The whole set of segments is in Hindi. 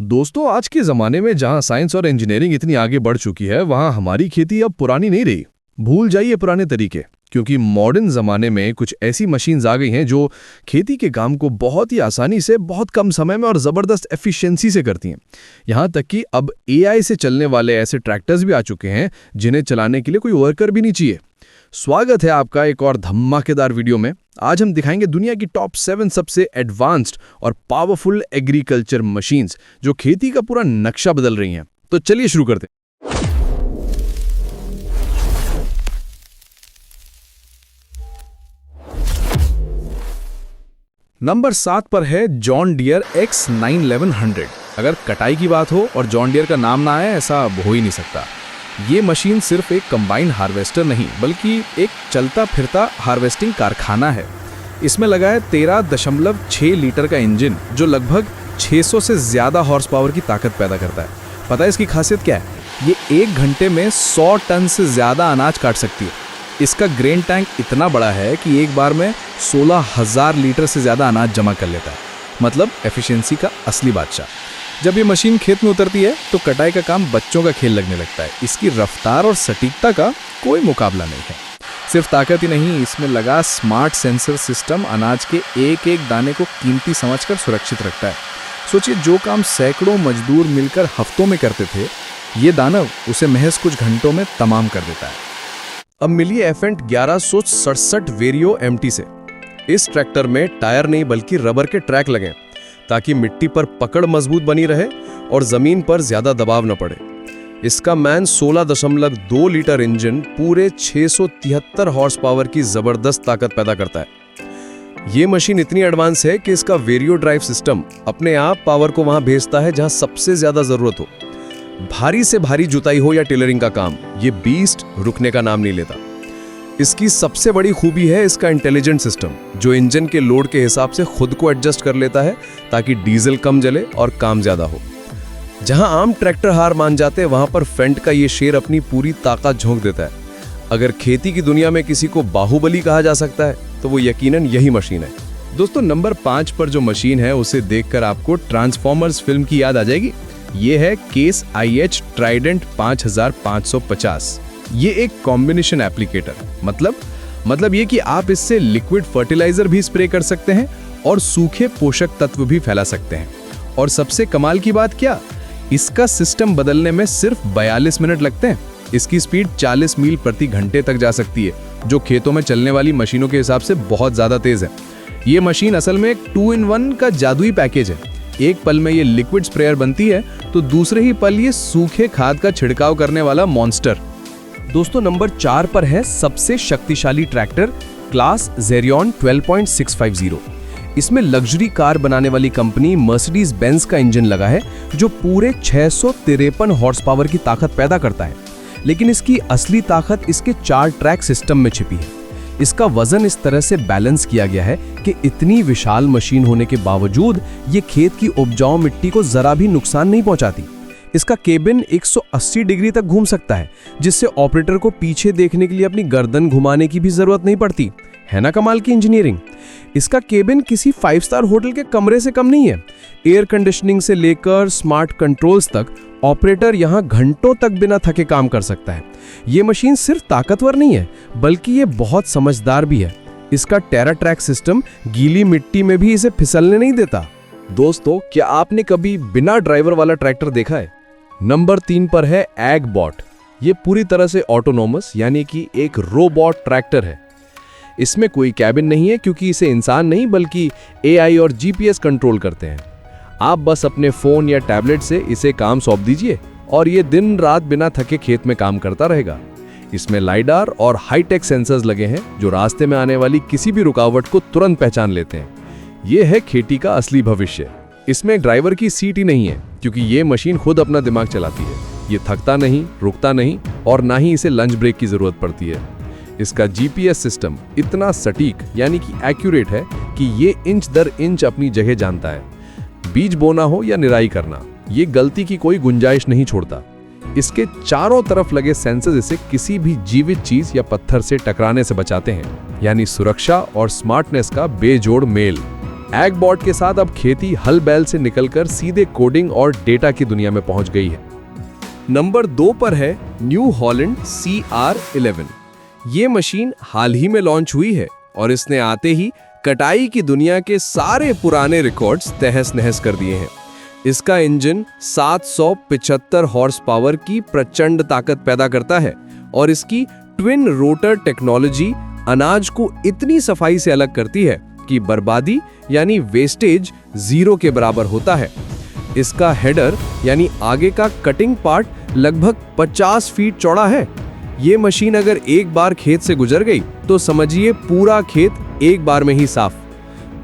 दोस्तों, आज के ज़माने में जहां साइंस और इंजीनियरिंग इतनी आगे बढ़ चुकी है, वहां हमारी खेती अब पुरानी नहीं रही। भूल जाइए पुराने तरीके, क्योंकि मॉडर्न ज़माने में कुछ ऐसी मशीन्स आ गई हैं जो खेती के काम को बहुत ही आसानी से, बहुत कम समय में और ज़बरदस्त एफिशिएंसी से करती हैं। यहाँ तक कि अब एआई से चलने वाले ऐसे ट्रैक्टर्स भी आ चुके हैं जिन्हें चलाने के लिए कोई वर्कर भी नहीं चाहिए। स्वागत है आपका एक और धमाकेदार वीडियो में। आज हम दिखाएंगे दुनिया की टॉप 7 सबसे एडवांस्ड और पावरफुल एग्रीकल्चर मशीन्स जो खेती का पूरा नक्शा बदल रही हैं। तो चलिए शुरू करते हैं। नंबर 7 पर है जॉन डियर X91100। अगर कटाई की बात हो और जॉन डियर का नाम ना आए, ऐसा हो ही नहीं सकता। ये मशीन सिर्फ एक कंबाइन हार्वेस्टर नहीं, बल्कि एक चलता फिरता हार्वेस्टिंग कारखाना है। इसमें लगा है 13.6 लीटर का इंजन जो लगभग 600 से ज़्यादा हॉर्स पावर की ताकत पैदा करता है। पता है इसकी खासियत क्या है? ये 1 घंटे में 100 टन से ज़्यादा अनाज काट सकती है। इसका ग्रेन टैंक इतना बड़ा है कि एक बार में 16,000 लीटर से ज़्यादा अनाज जमा कर लेता है। मतलब एफिशिएंसी का असली बादशाह। जब ये मशीन खेत में उतरती है तो कटाई का काम बच्चों का खेल लगने लगता है। इसकी रफ्तार और सटीकता का कोई मुकाबला नहीं है। सिर्फ ताकत ही नहीं, इसमें लगा स्मार्ट सेंसर सिस्टम अनाज के एक एक दाने को कीमती समझकर सुरक्षित रखता है। सोचिए, जो काम सैकड़ों मजदूर मिलकर हफ्तों में करते थे, ये दानव उसे महज कुछ घंटों में तमाम कर देता है। अब मिलिए एफेंट 1167 वेरियो MT से। इस ट्रैक्टर में टायर नहीं बल्कि रबर के ट्रैक लगे ताकि मिट्टी पर पकड़ मजबूत बनी रहे और जमीन पर ज्यादा दबाव न पड़े। इसका मैन 16.2 लीटर इंजन पूरे 673 हॉर्स पावर की जबरदस्त ताकत पैदा करता है। ये मशीन इतनी एडवांस है कि इसका वेरियो ड्राइव सिस्टम अपने आप पावर को वहां भेजता है जहां सबसे ज्यादा जरूरत हो। भारी से भारी जुताई हो या टेलरिंग का काम, ये बीस्ट रुकने का नाम नहीं लेता। इसकी सबसे बड़ी खूबी है इसका इंटेलिजेंट सिस्टम, जो इंजन के लोड के हिसाब से खुद को एडजस्ट कर लेता है ताकि डीजल कम जले और काम ज्यादा हो। जहां आम ट्रैक्टर हार मान जाते हैं, वहां पर फेंट का ये शेर अपनी पूरी ताकत झोंक देता है। अगर खेती की दुनिया में किसी को बाहुबली कहा जा सकता है तो वो यकीनन यही मशीन है। दोस्तों, नंबर 5 पर जो मशीन है उसे देखकर आपको ट्रांसफॉर्मर्स फिल्म की याद आ जाएगी। ये है केस IH ट्राइडेंट 5550। ये एक कॉम्बिनेशन एप्लीकेटर, मतलब ये कि आप इससे लिक्विड फर्टिलाइजर भी स्प्रे कर सकते हैं और सूखे पोषक तत्व भी फैला सकते हैं। और सबसे कमाल की बात क्या, इसका सिस्टम बदलने में सिर्फ 42 मिनट लगते हैं। इसकी स्पीड 40 मील प्रति घंटे तक जा सकती है, जो खेतों में चलने वाली मशीनों के हिसाब से बहुत ज्यादा तेज है। ये मशीन असल में एक 2-in-1 का जादुई पैकेज है। एक पल में ये लिक्विड स्प्रेयर बनती है तो दूसरे ही पल ये सूखे खाद का छिड़काव करने वाला मॉन्स्टर। दोस्तों, नंबर 4 पर है सबसे शक्तिशाली ट्रैक्टर क्लास जेरियन 12.650। इसमें लग्जरी कार बनाने वाली कंपनी मर्सिडीज बेंज का इंजन लगा है जो पूरे 653 हॉर्स पावर की ताकत पैदा करता है। लेकिन इसकी असली ताकत इसके 4 ट्रैक सिस्टम में छिपी है। इसका वजन इस तरह से बैलेंस किया गया है कि इतनी विशाल मशीन होने के बावजूद ये खेत की उपजाऊ मिट्टी को जरा भी नुकसान नहीं पहुंचाती। इसका केबिन 180 डिग्री तक घूम सकता है, जिससे ऑपरेटर को पीछे देखने के लिए अपनी गर्दन घुमाने की भी जरूरत नहीं पड़ती। है ना कमाल की इंजीनियरिंग। इसका केबिन किसी 5 स्टार होटल के कमरे से कम नहीं है। एयर कंडीशनिंग से लेकर स्मार्ट कंट्रोल्स तक ऑपरेटर यहां घंटों तक बिना थके काम कर सकता है। ये मशीन सिर्फ ताकतवर नहीं है, बल्कि ये बहुत समझदार भी है। इसका टेरा ट्रैक सिस्टम गीली मिट्टी में भी इसे फिसलने नहीं देता। दोस्तों, क्या आपने कभी बिना ड्राइवर वाला ट्रैक्टर देखा है? नंबर 3 पर है एगबॉट। ये पूरी तरह से ऑटोनोमस यानी कि एक रोबोट ट्रैक्टर है। इसमें कोई कैबिन नहीं है, क्योंकि इसे इंसान नहीं बल्कि AI और GPS कंट्रोल करते हैं। आप बस अपने फोन या टैबलेट से इसे काम सौंप दीजिए और ये दिन रात बिना थके खेत में काम करता रहेगा। इसमें लाइडार और हाईटेक सेंसर्स लगे हैं जो रास्ते में आने वाली किसी भी रुकावट को तुरंत पहचान लेते हैं। ये है खेती का असली भविष्य। इसमें ड्राइवर की सीट ही नहीं है, क्योंकि ये मशीन खुद अपना दिमाग चलाती है। ये थकता नहीं, रुकता नहीं और ना ही इसे लंच ब्रेक की जरूरत पड़ती है। इसका GPS सिस्टम इतना सटीक यानी कि एक्यूरेट है कि ये इंच दर इंच अपनी जगह जानता है। बीज बोना हो या निराई करना, ये गलती की कोई गुंजाइश नहीं छोड़ता। इसके चारों तरफ लगे सेंसर्स इसे किसी भी जीवित चीज या पत्थर से टकराने से बचाते हैं, यानी सुरक्षा और स्मार्टनेस का बेजोड़ मेल। एगबॉट के साथ अब खेती हल बैल से निकलकर सीधे कोडिंग और डेटा की दुनिया में पहुंच गई है। नंबर 2 पर है न्यू हॉलैंड CR11। ये मशीन हाल ही में लॉन्च हुई है और इसने आते ही कटाई की दुनिया के सारे पुराने रिकॉर्ड्स तहस नहस कर दिए हैं। इसका इंजन 775 हॉर्स पावर की प्रचंड ताकत पैदा करता है और इसकी ट्विन रोटर टेक्नोलॉजी अनाज को इतनी सफाई से अलग करती है कि बर्बादी यानी वेस्टेज 0 के बराबर होता है। इसका हेडर यानी आगे का कटिंग पार्ट लगभग 50 फीट चौड़ा है। ये मशीन अगर एक बार खेत से गुजर गई तो समझिए पूरा खेत एक बार में ही साफ।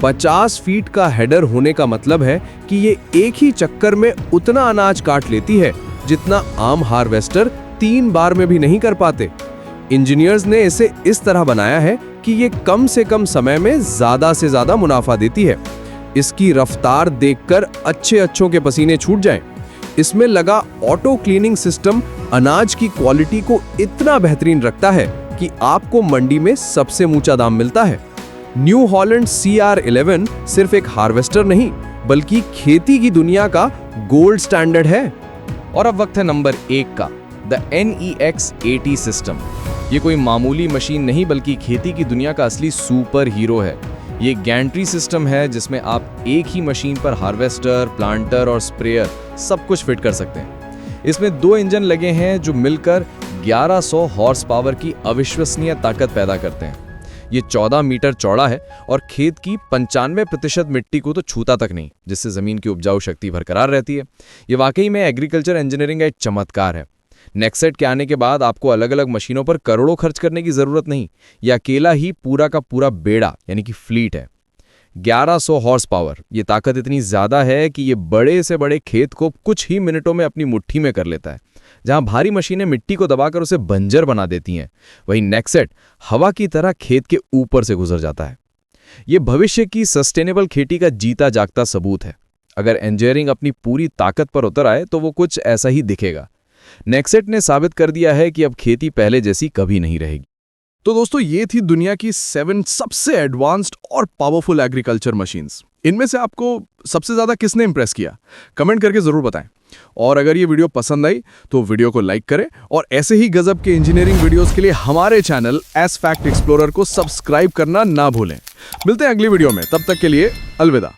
50 फीट का हेडर होने का मतलब है कि ये एक ही चक्कर में उतना अनाज काट लेती है जितना आम हार्वेस्टर 3 बार में भी नहीं कर पाते। इंजीनियर्स ने इसे इस तरह बनाया है कि ये कम से कम समय में ज्यादा से ज्यादा मुनाफा देती है। इसकी रफ्तार देखकर अच्छों के पसीने छूट जाएं। इसमें लगा ऑटो क्लीनिंग सिस्टम अनाज की क्वालिटी को इतना बेहतरीन रखता है कि आपको मंडी में सबसे ऊंचा दाम मिलता है। न्यू हॉलैंड CR11 सिर्फ एक हार्वेस्टर नहीं बल्कि खेती की दुनिया का गोल्ड स्टैंडर्ड है। और अब वक्त है नंबर 1 का, द NEX 80 सिस्टम। ये कोई मामूली मशीन नहीं बल्कि खेती की दुनिया का असली सुपर हीरो है। ये गैंट्री सिस्टम है जिसमें आप एक ही मशीन पर हार्वेस्टर, प्लांटर और स्प्रेयर सब कुछ फिट कर सकते हैं। इसमें 2 इंजन लगे हैं जो मिलकर 1100 हॉर्स पावर की अविश्वसनीय ताकत पैदा करते हैं। ये 14 मीटर चौड़ा है और खेत की 95% मिट्टी को तो छूता तक नहीं, जिससे जमीन की उपजाऊ शक्ति बरकरार रहती है। ये वाकई में एग्रीकल्चर इंजीनियरिंग का एक चमत्कार है। नेक्सेट के आने के बाद आपको अलग अलग मशीनों पर करोड़ों खर्च करने की जरूरत नहीं। यह अकेला ही पूरा का पूरा बेड़ा यानी कि फ्लीट है। 1100 हॉर्स पावर, ये ताकत इतनी ज्यादा है कि ये बड़े से बड़े खेत को कुछ ही मिनटों में अपनी मुट्ठी में कर लेता है। जहां भारी मशीनें मिट्टी को दबाकर उसे बंजर बना देती हैं, वहीं नेक्सेट हवा की तरह खेत के ऊपर से गुजर जाता है। ये भविष्य की सस्टेनेबल खेती का जीता जागता सबूत है। अगर इंजीनियरिंग अपनी पूरी ताकत पर उतर आए तो वो कुछ ऐसा ही दिखेगा। नेक्सेट ने साबित कर दिया है कि अब खेती पहले जैसी कभी नहीं रहेगी। तो दोस्तों, ये थी दुनिया की 7 सबसे एडवांस्ड और पावरफुल एग्रीकल्चर मशीन्स। इनमें से आपको सबसे ज्यादा किसने इंप्रेस किया? कमेंट करके जरूर बताएं। और अगर ये वीडियो पसंद आई तो वीडियो को लाइक करें और ऐसे ही गजब के इंजीनियरिंग वीडियोस के लिए हमारे चैनल एस फैक्ट एक्सप्लोरर को सब्सक्राइब करना ना भूलें। मिलते हैं अगली वीडियो में, तब तक के लिए अलविदा।